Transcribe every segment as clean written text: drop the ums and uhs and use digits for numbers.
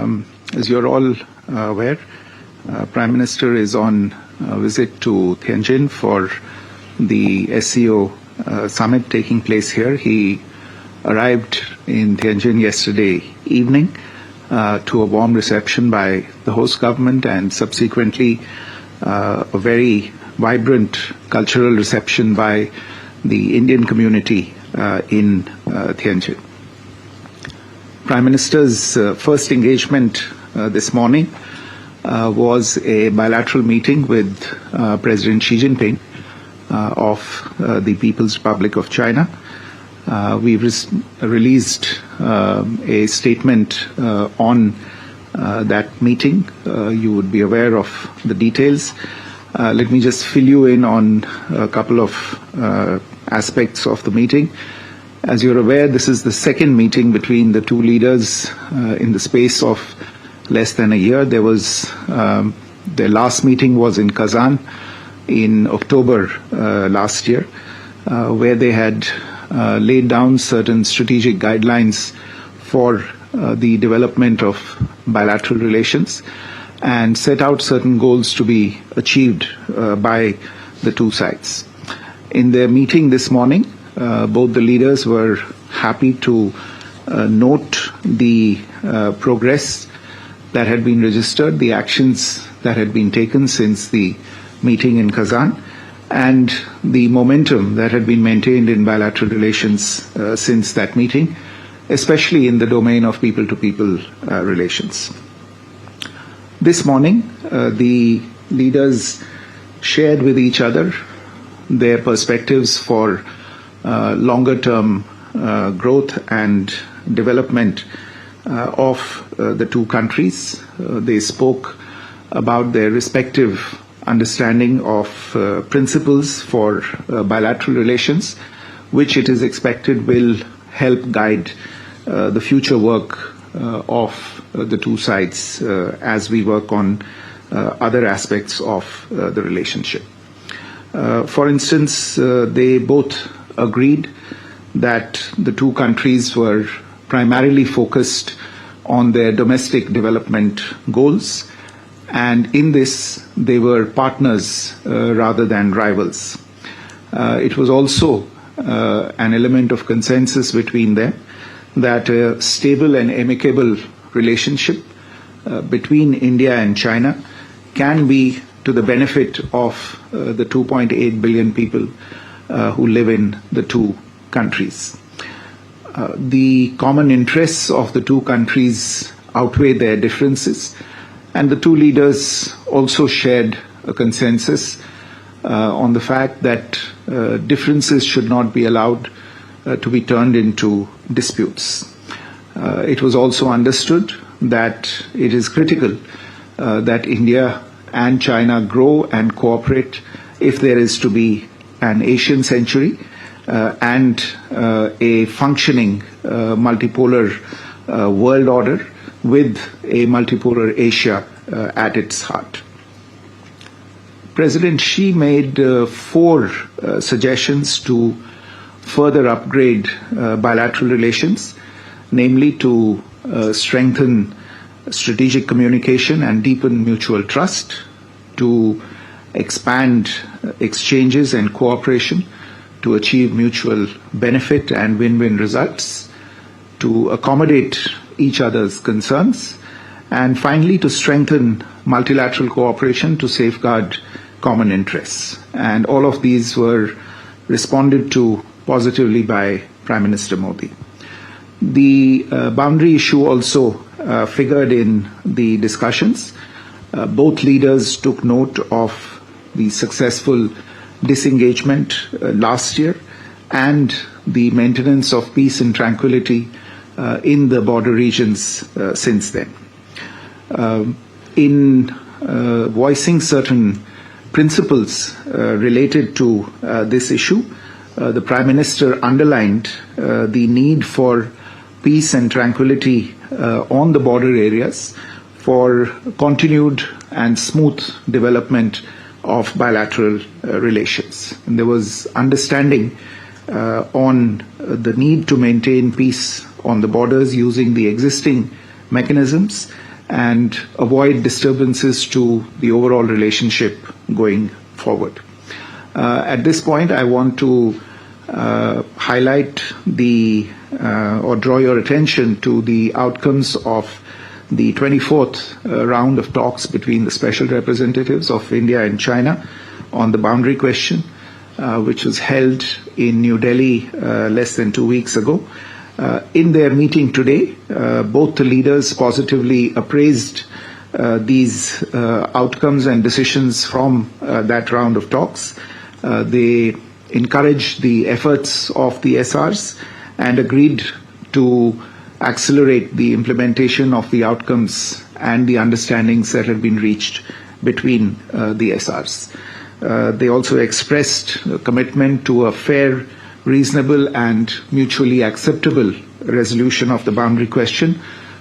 As you're all aware, Prime Minister is on a visit to Tianjin for the SCO summit taking place here. He arrived in Tianjin yesterday evening to a warm reception by the host government and subsequently a very vibrant cultural reception by the Indian community in Tianjin. Prime Minister's first engagement this morning was a bilateral meeting with President Xi Jinping of the People's Republic of China. We released a statement on that meeting. You would be aware of the details. Let me just fill you in on a couple of aspects of the meeting. As you're aware, this is the second meeting between the two leaders in the space of less than a year. There was their last meeting was in Kazan in October last year, where they had laid down certain strategic guidelines for the development of bilateral relations and set out certain goals to be achieved by the two sides. In their meeting this morning, both the leaders were happy to note the progress that had been registered, the actions that had been taken since the meeting in Kazan, and the momentum that had been maintained in bilateral relations since that meeting, especially in the domain of people-to-people relations. This morning, the leaders shared with each other their perspectives for longer-term growth and development of the two countries. They spoke about their respective understanding of principles for bilateral relations, which it is expected will help guide the future work of the two sides as we work on other aspects of the relationship. For instance, they both agreed that the two countries were primarily focused on their domestic development goals, and in this they were partners rather than rivals. It was also an element of consensus between them that a stable and amicable relationship between India and China can be to the benefit of the 2.8 billion people who live in the two countries. The common interests of the two countries outweigh their differences, and the two leaders also shared a consensus on the fact that differences should not be allowed to be turned into disputes. It was also understood that it is critical that India and China grow and cooperate if there is to be an Asian century and a functioning multipolar world order with a multipolar Asia at its heart. President Xi made four suggestions to further upgrade bilateral relations, namely to strengthen strategic communication and deepen mutual trust, to expand exchanges and cooperation to achieve mutual benefit and win-win results, to accommodate each other's concerns, and finally to strengthen multilateral cooperation to safeguard common interests. And all of these were responded to positively by Prime Minister Modi. The boundary issue also figured in the discussions. Both leaders took note of the successful disengagement last year and the maintenance of peace and tranquility in the border regions since then. In voicing certain principles related to this issue, the Prime Minister underlined the need for peace and tranquility on the border areas for continued and smooth development of bilateral relations. And there was understanding on the need to maintain peace on the borders using the existing mechanisms and avoid disturbances to the overall relationship going forward. At this point, I want to highlight or draw your attention to the outcomes of the 24th round of talks between the special representatives of India and China on the boundary question, which was held in New Delhi less than 2 weeks ago. In their meeting today, both the leaders positively appraised these outcomes and decisions from that round of talks. They encouraged the efforts of the SRs and agreed to accelerate the implementation of the outcomes and the understandings that have been reached between the SRs. They also expressed a commitment to a fair, reasonable and mutually acceptable resolution of the boundary question,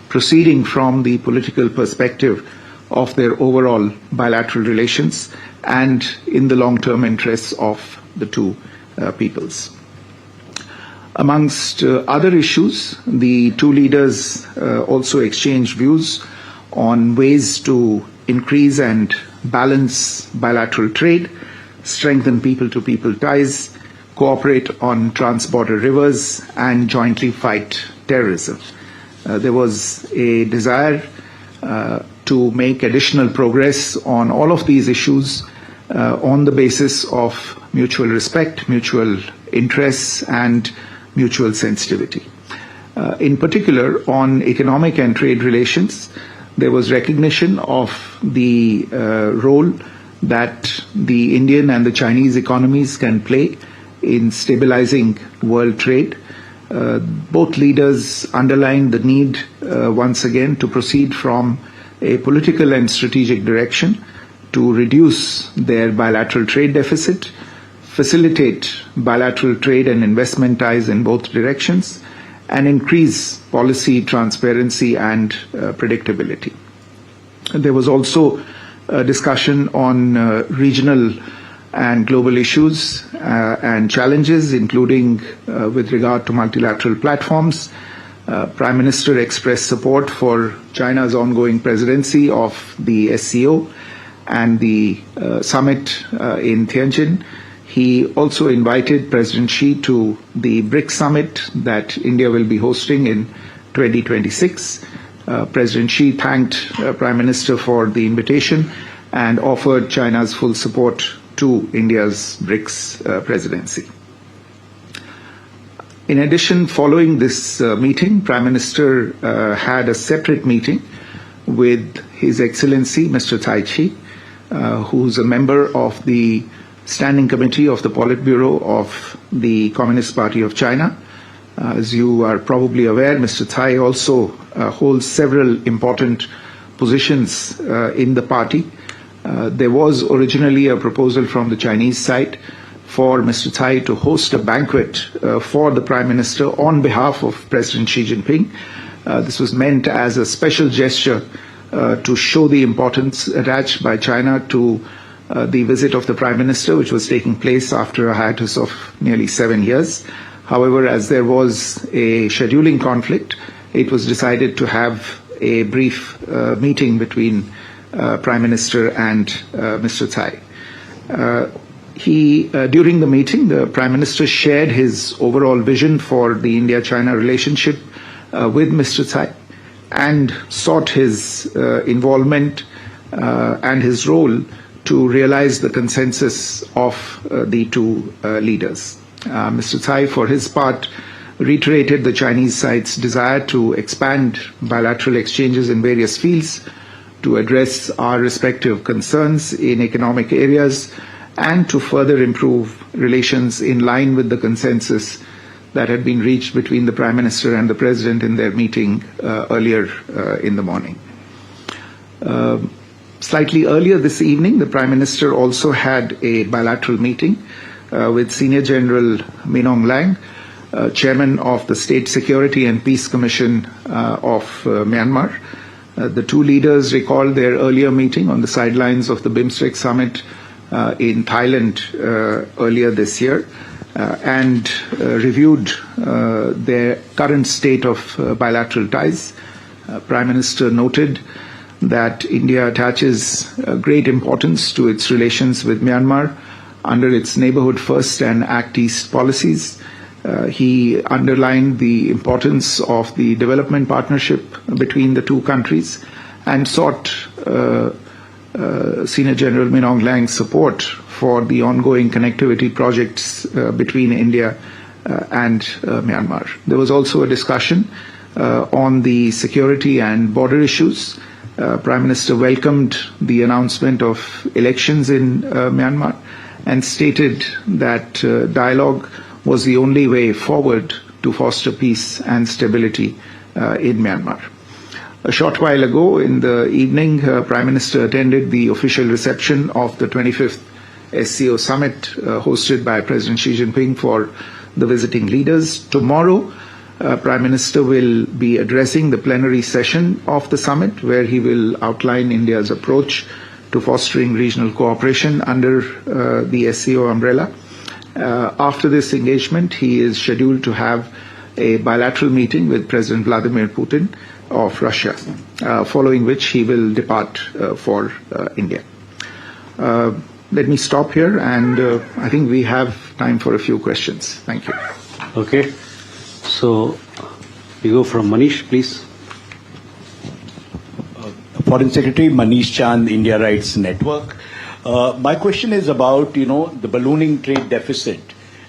proceeding from the political perspective of their overall bilateral relations and in the long-term interests of the two peoples. Amongst other issues, the two leaders also exchanged views on ways to increase and balance bilateral trade, strengthen people-to-people ties, cooperate on trans-border rivers, and jointly fight terrorism. There was a desire to make additional progress on all of these issues on the basis of mutual respect, mutual interests, and mutual sensitivity. In particular, on economic and trade relations, there was recognition of the role that the Indian and the Chinese economies can play in stabilizing world trade. Both leaders underlined the need once again to proceed from a political and strategic direction to reduce their bilateral trade deficit, facilitate bilateral trade and investment ties in both directions, and increase policy transparency and predictability. There was also a discussion on regional and global issues and challenges, including with regard to multilateral platforms. Prime Minister expressed support for China's ongoing presidency of the SCO and the summit in Tianjin. He also invited President Xi to the BRICS summit that India will be hosting in 2026. President Xi thanked Prime Minister for the invitation and offered China's full support to India's BRICS presidency. In addition, following this meeting, Prime Minister had a separate meeting with His Excellency Mr. Tai Chi, who's a member of the Standing Committee of the Politburo of the Communist Party of China. As you are probably aware, Mr. Tai also holds several important positions in the party. There was originally a proposal from the Chinese side for Mr. Tai to host a banquet for the Prime Minister on behalf of President Xi Jinping. This was meant as a special gesture to show the importance attached by China to the visit of the Prime Minister, which was taking place after a hiatus of nearly 7 years. However, as there was a scheduling conflict, it was decided to have a brief meeting between Prime Minister and Mr. Tai. During the meeting, the Prime Minister shared his overall vision for the India-China relationship with Mr. Tai and sought his involvement and his role to realize the consensus of the two leaders. Mr. Tai, for his part, reiterated the Chinese side's desire to expand bilateral exchanges in various fields to address our respective concerns in economic areas and to further improve relations in line with the consensus that had been reached between the Prime Minister and the President in their meeting earlier in the morning. Slightly earlier this evening, the Prime Minister also had a bilateral meeting with Senior General Minong Lang, Chairman of the State Security and Peace Commission of Myanmar. The two leaders recalled their earlier meeting on the sidelines of the BIMSTEC summit in Thailand earlier this year and reviewed their current state of bilateral ties. Prime Minister noted that India attaches great importance to its relations with Myanmar under its Neighbourhood First and Act East policies. He underlined the importance of the development partnership between the two countries and sought Senior General Min Aung Hlaing's support for the ongoing connectivity projects between India and Myanmar. There was also a discussion on the security and border issues. Prime Minister welcomed the announcement of elections in Myanmar and stated that dialogue was the only way forward to foster peace and stability in Myanmar. A short while ago in the evening, Prime Minister attended the official reception of the 25th SCO summit hosted by President Xi Jinping for the visiting leaders. Tomorrow, Prime Minister will be addressing the plenary session of the summit, where he will outline India's approach to fostering regional cooperation under the SCO umbrella. After this engagement, he is scheduled to have a bilateral meeting with President Vladimir Putin of Russia, following which he will depart for India. Let me stop here, and I think we have time for a few questions. Thank you. Okay. So we go from Manish, please. Foreign Secretary Manish Chand, India Rights Network. My question is about, the ballooning trade deficit,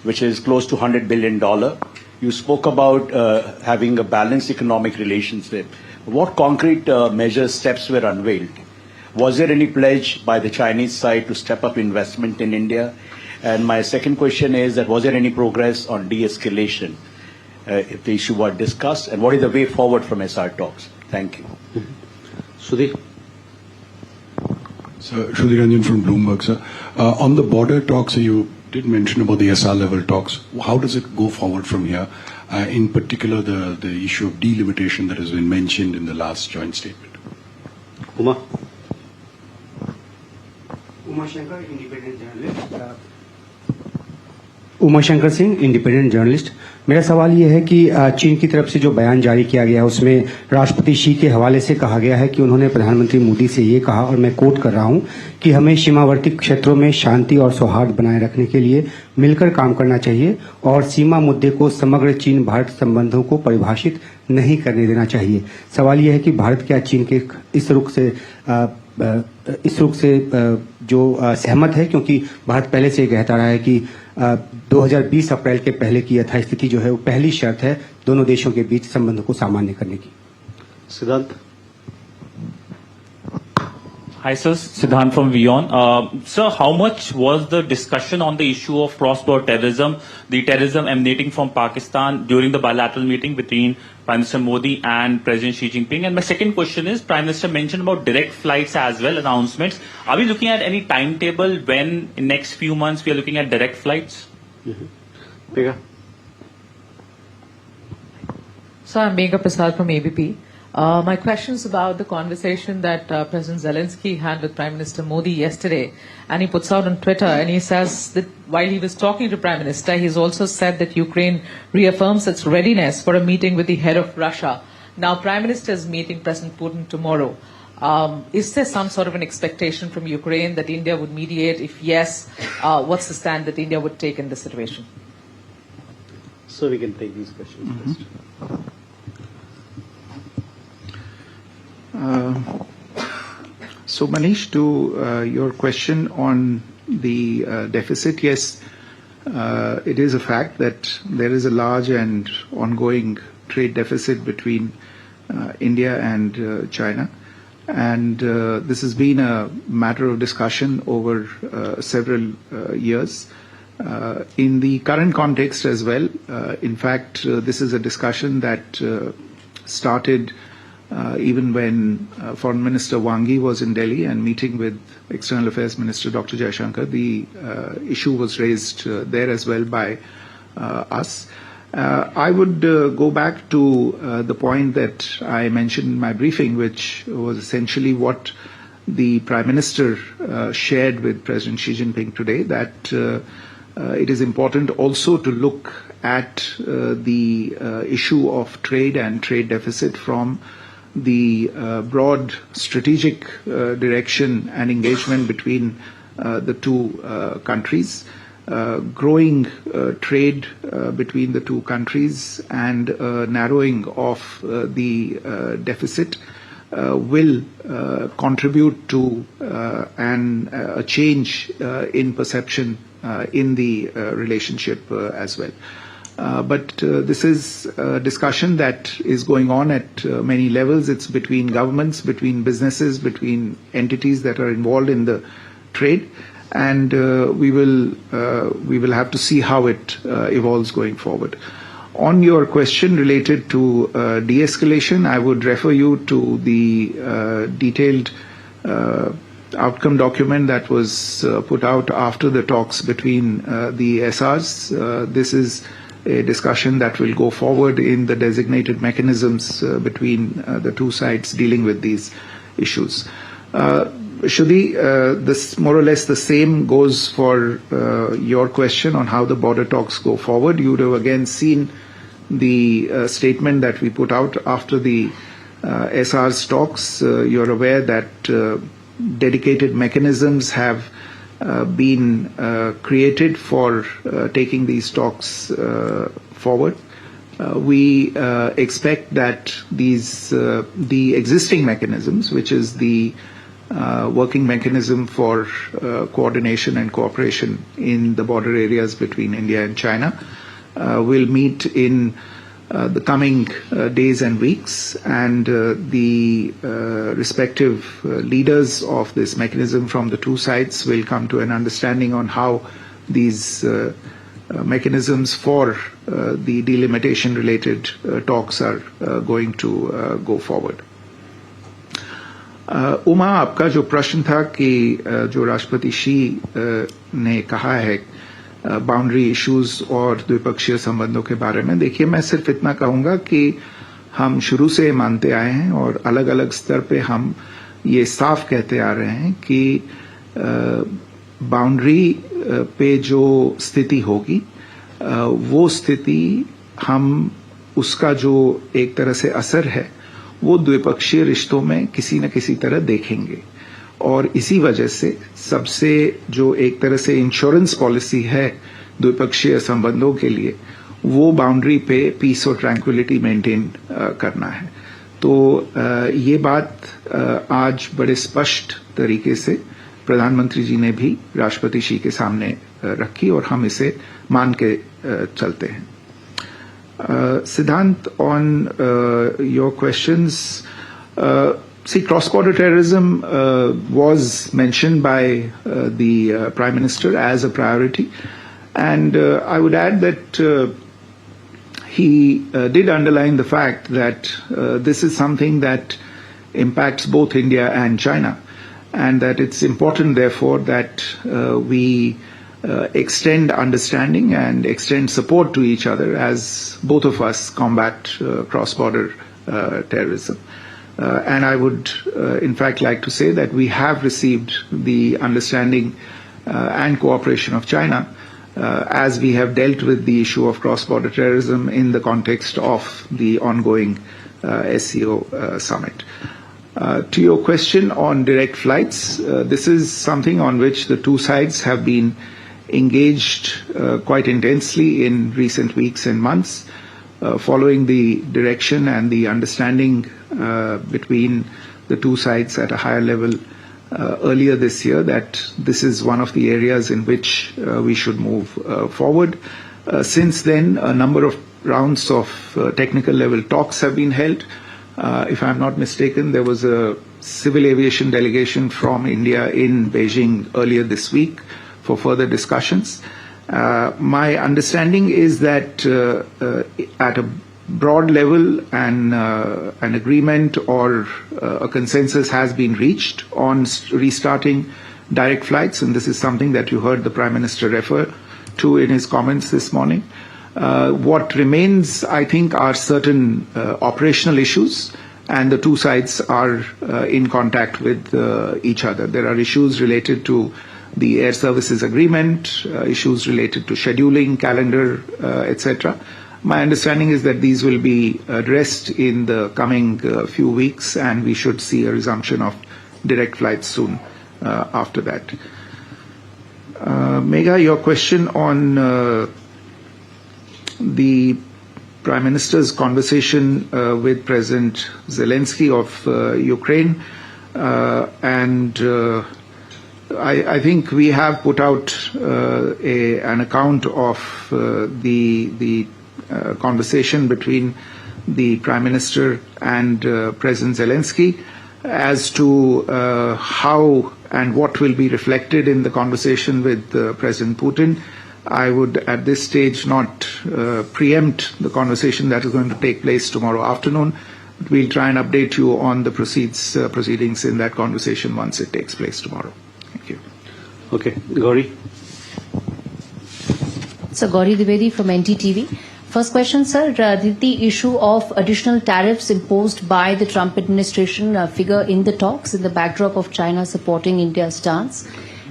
which is close to $100 billion. You spoke about having a balanced economic relationship. What concrete measures, steps were unveiled? Was there any pledge by the Chinese side to step up investment in India? And my second question is that was there any progress on de-escalation if the issue was discussed? And what is the way forward from SR talks? Thank you. Sudhir. Sir, Sudhir Ranjan from Bloomberg, sir. On the border talks, you did mention about the SR level talks. How does it go forward from here? In particular, the issue of delimitation that has been mentioned in the last joint statement. Uma. Umashankar, independent journalist. Umashankar Singh, independent journalist. मेरा सवाल ये है कि चीन की तरफ से जो बयान जारी किया गया है उसमें राष्ट्रपति शी के हवाले से कहा गया है कि उन्होंने प्रधानमंत्री मोदी से ये कहा, और मैं कोट कर रहा हूं, कि हमें सीमावर्ती क्षेत्रों में शांति और सौहार्द बनाए रखने के लिए मिलकर काम करना चाहिए और सीमा मुद्दे को समग्र चीन भारत संबंधों को परिभाषित नहीं करने देना चाहिए। सवाल ये है कि भारत क्या चीन के इस रुख से जो सहमत है, क्योंकि भारत पहले से कहता रहा है कि 2020 अप्रैल के पहले की यथास्थिति जो है वो पहली शर्त है दोनों देशों के बीच संबंधों को सामान्य करने की। Siddhant. Hi, sir. Siddhant from WION. Sir, how much was the discussion on the issue of cross-border terrorism, the terrorism emanating from Pakistan during the bilateral meeting between Prime Minister Modi and President Xi Jinping? And my second question is, Prime Minister mentioned about direct flights as well, announcements. Are we looking at any timetable when in next few months we are looking at direct flights? Pega. So I'm Megha Prasad from ABP. My question is about the conversation that President Zelensky had with Prime Minister Modi yesterday. And he puts out on Twitter and he says that while he was talking to Prime Minister, he's also said that Ukraine reaffirms its readiness for a meeting with the head of Russia. Now, Prime Minister is meeting President Putin tomorrow. Is there some sort of an expectation from Ukraine that India would mediate? If yes, what's the stand that India would take in this situation? So we can take these questions first. So Manish, to your question on the deficit, yes, it is a fact that there is a large and ongoing trade deficit between India and China. And this has been a matter of discussion over several years. In the current context as well, in fact, this is a discussion that started even when Foreign Minister Wang Yi was in Delhi and meeting with External Affairs Minister Dr. Jaishankar. The issue was raised there as well by us. I would go back to the point that I mentioned in my briefing, which was essentially what the Prime Minister shared with President Xi Jinping today, that it is important also to look at the issue of trade and trade deficit from the broad strategic direction and engagement between the two countries, growing trade between the two countries, and narrowing of the deficit will contribute to a change in perception in the relationship as well. But this is a discussion that is going on at many levels. It's between governments, between businesses, between entities that are involved in the trade, and we will have to see how it evolves going forward. On your question related to de-escalation, I would refer you to the detailed outcome document that was put out after the talks between the SRs. This is a discussion that will go forward in the designated mechanisms between the two sides dealing with these issues. Shruti, this more or less the same goes for your question on how the border talks go forward. You would have again seen the statement that we put out after the SR's talks. You're aware that dedicated mechanisms have been created for taking these talks forward. We expect that the existing mechanisms, which is the working mechanism for coordination and cooperation in the border areas between India and China, will meet in the coming days and weeks, and the respective leaders of this mechanism from the two sides will come to an understanding on how these mechanisms for the delimitation related talks are going to go forward. Uma, आपका जो प्रश्न था कि जो राष्ट्रपति she ने कहा है बाउंड्री इश्यूज और द्विपक्षीय संबंधों के बारे में, देखिए मैं सिर्फ इतना कहूंगा कि हम शुरू से मानते आए हैं और अलग अलग स्तर पे हम ये साफ कहते आ रहे हैं कि बाउंड्री पे जो स्थिति होगी वो स्थिति हम उसका जो एक तरह से असर है वो द्विपक्षीय रिश्तों में किसी न किसी तरह देखेंगे, और इसी वजह से सबसे जो एक तरह से इंश्योरेंस पॉलिसी है द्विपक्षीय संबंधों के लिए वो बाउंड्री पे पीस और ट्रैंक्विलिटी मेंटेन करना है. तो ये बात आज बड़े स्पष्ट तरीके से प्रधानमंत्री जी ने भी राष्ट्रपति शी के सामने रखी और हम इसे मान के चलते हैं. Siddhant, on your questions, see, cross-border terrorism was mentioned by the Prime Minister as a priority, and I would add that he did underline the fact that this is something that impacts both India and China, and that it's important, therefore, that we extend understanding and extend support to each other as both of us combat cross-border terrorism. And I would, in fact, like to say that we have received the understanding and cooperation of China as we have dealt with the issue of cross-border terrorism in the context of the ongoing SCO summit. To your question on direct flights, this is something on which the two sides have been engaged quite intensely in recent weeks and months, following the direction and the understanding between the two sides at a higher level earlier this year that this is one of the areas in which we should move forward. Since then, a number of rounds of technical level talks have been held. If I'm not mistaken, there was a civil aviation delegation from India in Beijing earlier this week for further discussions. My understanding is that at a broad level an agreement or a consensus has been reached on restarting direct flights, and this is something that you heard the Prime Minister refer to in his comments this morning. What remains, I think, are certain operational issues, and the two sides are in contact with each other. There are issues related to the air services agreement, issues related to scheduling, calendar, etc. My understanding is that these will be addressed in the coming few weeks, and we should see a resumption of direct flights soon after that. Megha, your question on the Prime Minister's conversation with President Zelensky of Ukraine, and I think we have put out an account of the conversation between the Prime Minister and President Zelensky as to how and what will be reflected in the conversation with President Putin. I would at this stage not preempt the conversation that is going to take place tomorrow afternoon. We'll try and update you on the proceedings in that conversation once it takes place tomorrow. Thank you. Okay, Gauri. So Gauri Dwivedi from NDTV. First question, sir. Did the issue of additional tariffs imposed by the Trump administration figure in the talks in the backdrop of China supporting India's stance?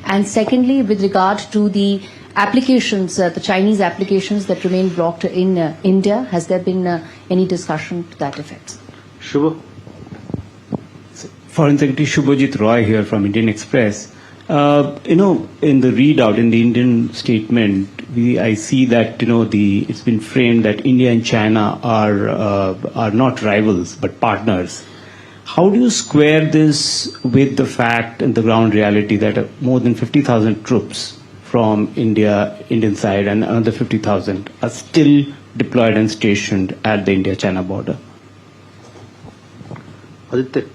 And secondly, with regard to the applications, the Chinese applications that remain blocked in India, has there been any discussion to that effect? Shubha. Foreign Secretary Shubhajit Roy here from Indian Express. In the readout in the Indian statement, I see that it's been framed that India and China are not rivals but partners. How do you square this with the fact and the ground reality that more than 50,000 troops from Indian side and another 50,000 are still deployed and stationed at the India-China border? Aditya.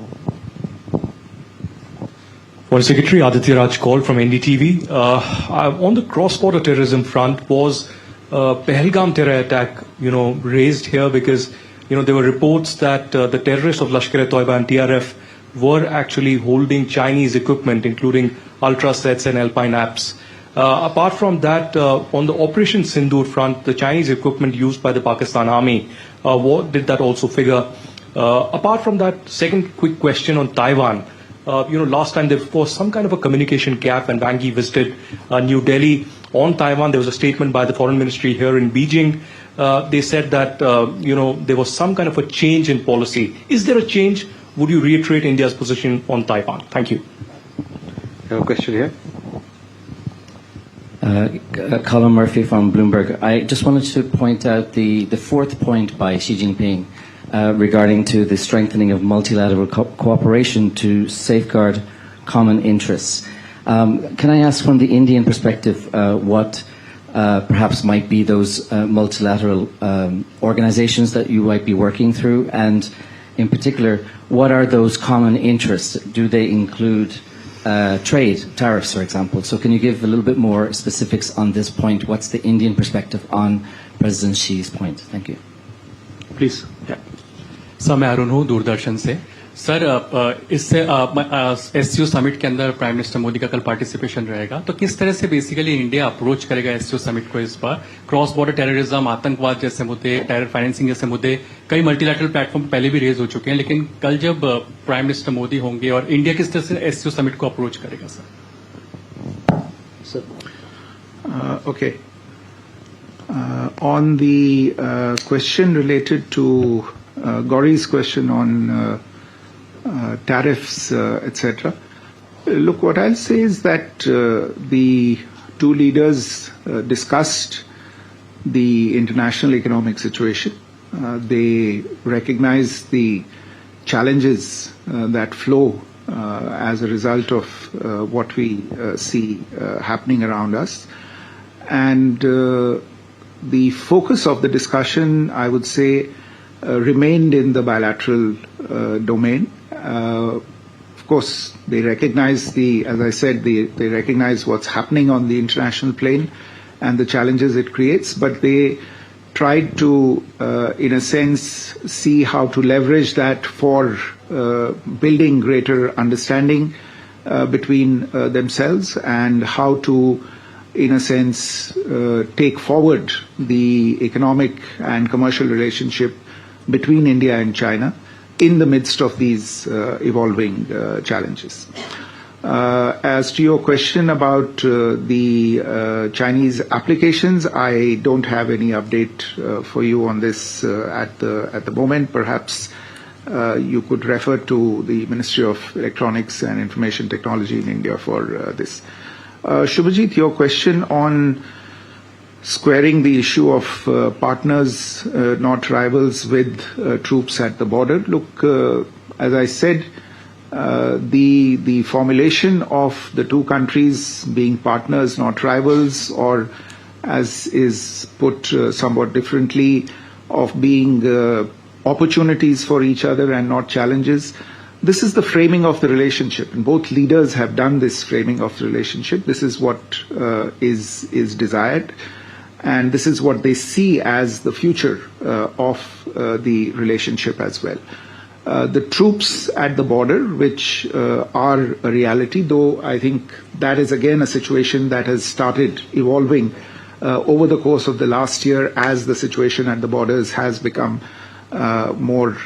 Foreign Secretary Aditya Raj Kaul from NDTV. On the cross-border terrorism front, was Pahalgam terror attack, raised here because, there were reports that the terrorists of Lashkar-e-Toiba and TRF were actually holding Chinese equipment, including ultra sets and alpine apps. Apart from that, on the Operation Sindoor front, the Chinese equipment used by the Pakistan Army, what did that also figure? Apart from that, second quick question on Taiwan. Last time there was some kind of a communication gap when Wang Yi visited New Delhi on Taiwan. There was a statement by the Foreign Ministry here in Beijing. They said that, there was some kind of a change in policy. Is there a change? Would you reiterate India's position on Taiwan? Thank you. I have a question here. Colin Murphy from Bloomberg. I just wanted to point out the fourth point by Xi Jinping regarding to the strengthening of multilateral cooperation to safeguard common interests. Can I ask from the Indian perspective what perhaps might be those multilateral organizations that you might be working through, and in particular, what are those common interests? Do they include trade, tariffs, for example? So can you give a little bit more specifics on this point? What's the Indian perspective on President Xi's point? Thank you. Please. Yeah. Sir मैं अरुण हूँ दूरदर्शन से. Sir इससे SCO summit के अंदर prime minister Modi का कल participation रहेगा, तो किस तरह से बेसिकली इंडिया अप्रोच करेगा एससीओ समिट को इस बार? क्रॉस बॉर्डर टेररिज्म, आतंकवाद जैसे मुद्दे, टेरर फाइनेंसिंग जैसे मुद्दे कई मल्टीलैटरल प्लेटफॉर्म पहले भी रेज हो चुके हैं, लेकिन कल जब प्राइम मिनिस्टर मोदी होंगे और इंडिया किस तरह से एससीओ समिट को अप्रोच करेगा sir? Okay. On the question related to Gauri's question on tariffs, etc. Look, what I'll say is that the two leaders discussed the international economic situation. They recognize the challenges that flow as a result of what we see happening around us. And the focus of the discussion, I would say, remained in the bilateral domain. Of course, they recognize as I said, they recognize what's happening on the international plane and the challenges it creates, but they tried to, in a sense, see how to leverage that for building greater understanding between themselves, and how to, in a sense, take forward the economic and commercial relationship between India and China in the midst of these evolving challenges. As to your question about the Chinese applications, I don't have any update for you on this at the moment. Perhaps you could refer to the Ministry of Electronics and Information Technology in India for this. Shubhajit, your question on squaring the issue of partners, not rivals, with troops at the border. Look, as I said, the formulation of the two countries being partners, not rivals, or as is put somewhat differently, of being opportunities for each other and not challenges. This is the framing of the relationship, and both leaders have done this framing of the relationship. This is what is desired, and this is what they see as the future of the relationship as well. The troops at the border, which are a reality, though I think that is again a situation that has started evolving over the course of the last year as the situation at the borders has become more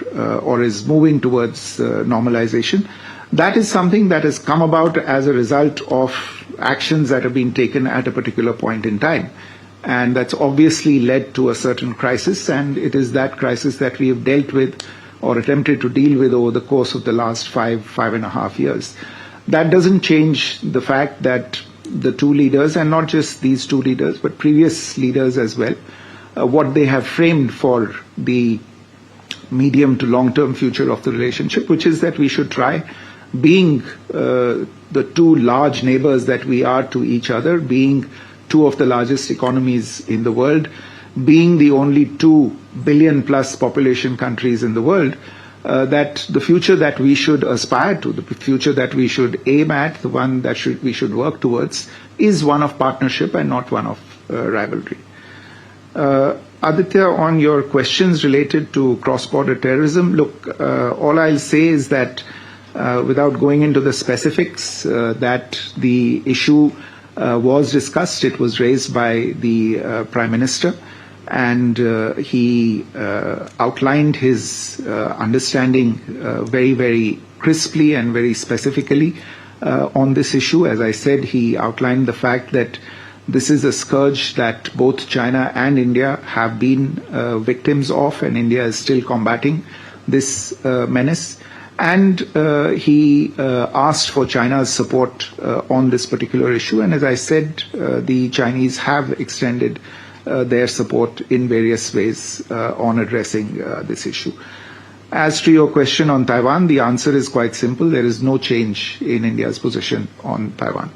or is moving towards normalization. That is something that has come about as a result of actions that have been taken at a particular point in time. And that's obviously led to a certain crisis, and it is that crisis that we have dealt with or attempted to deal with over the course of the last 5.5 years. That doesn't change the fact that the two leaders, and not just these two leaders, but previous leaders as well, what they have framed for the medium to long-term future of the relationship, which is that we should try, being the two large neighbors that we are to each other, being two of the largest economies in the world, being the only 2 billion plus population countries in the world, that the future that we should aspire to, the future that we should aim at, the one that we should work towards, is one of partnership and not one of rivalry. Aditya, on your questions related to cross-border terrorism, look, all I'll say is that without going into the specifics, that the issue was discussed. It was raised by the Prime Minister, and he outlined his understanding very, very crisply and very specifically on this issue. As I said, he outlined the fact that this is a scourge that both China and India have been victims of, and India is still combating this menace. And he asked for China's support on this particular issue. And as I said, the Chinese have extended their support in various ways on addressing this issue. As to your question on Taiwan, the answer is quite simple. There is no change in India's position on Taiwan.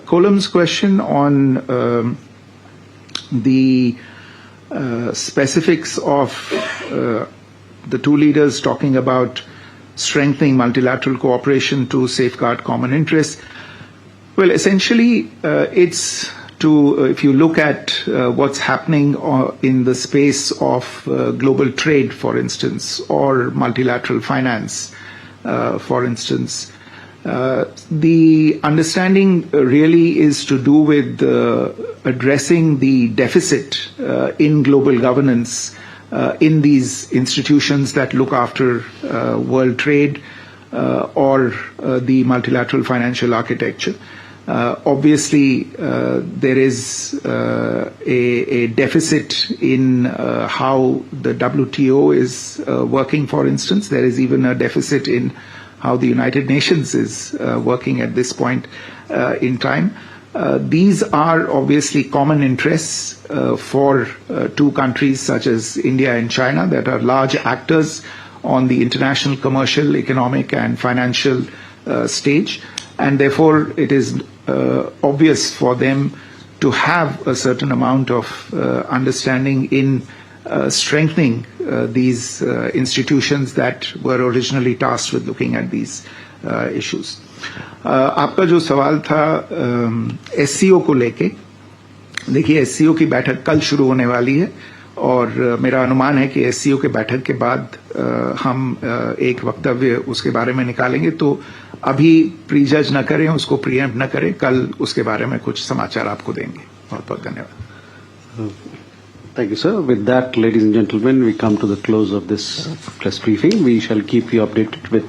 Kolam's question on the specifics of the two leaders talking about strengthening multilateral cooperation to safeguard common interests. Well, essentially, it's to, if you look at what's happening in the space of global trade, for instance, or multilateral finance, for instance, the understanding really is to do with addressing the deficit in global governance in these institutions that look after world trade or the multilateral financial architecture. Obviously, there is a deficit in how the WTO is working, for instance. There is even a deficit in how the United Nations is working at this point in time. These are obviously common interests for two countries such as India and China that are large actors on the international commercial, economic and financial stage, and therefore it is obvious for them to have a certain amount of understanding in strengthening these institutions that were originally tasked with looking at these issues. आपका जो सवाल था SCO को लेके, देखिए SCO की बैठक कल शुरू होने वाली है और मेरा अनुमान है कि एससीओ के बैठक के बाद हम एक वक्तव्य उसके बारे में निकालेंगे, तो अभी प्रीजज न करें, उसको प्रीएम्प्ट न करें, कल उसके बारे में कुछ समाचार आपको देंगे. बहुत बहुत धन्यवाद. Thank you, sir. With that, ladies and gentlemen, we come to the close of this press briefing. We shall keep you updated with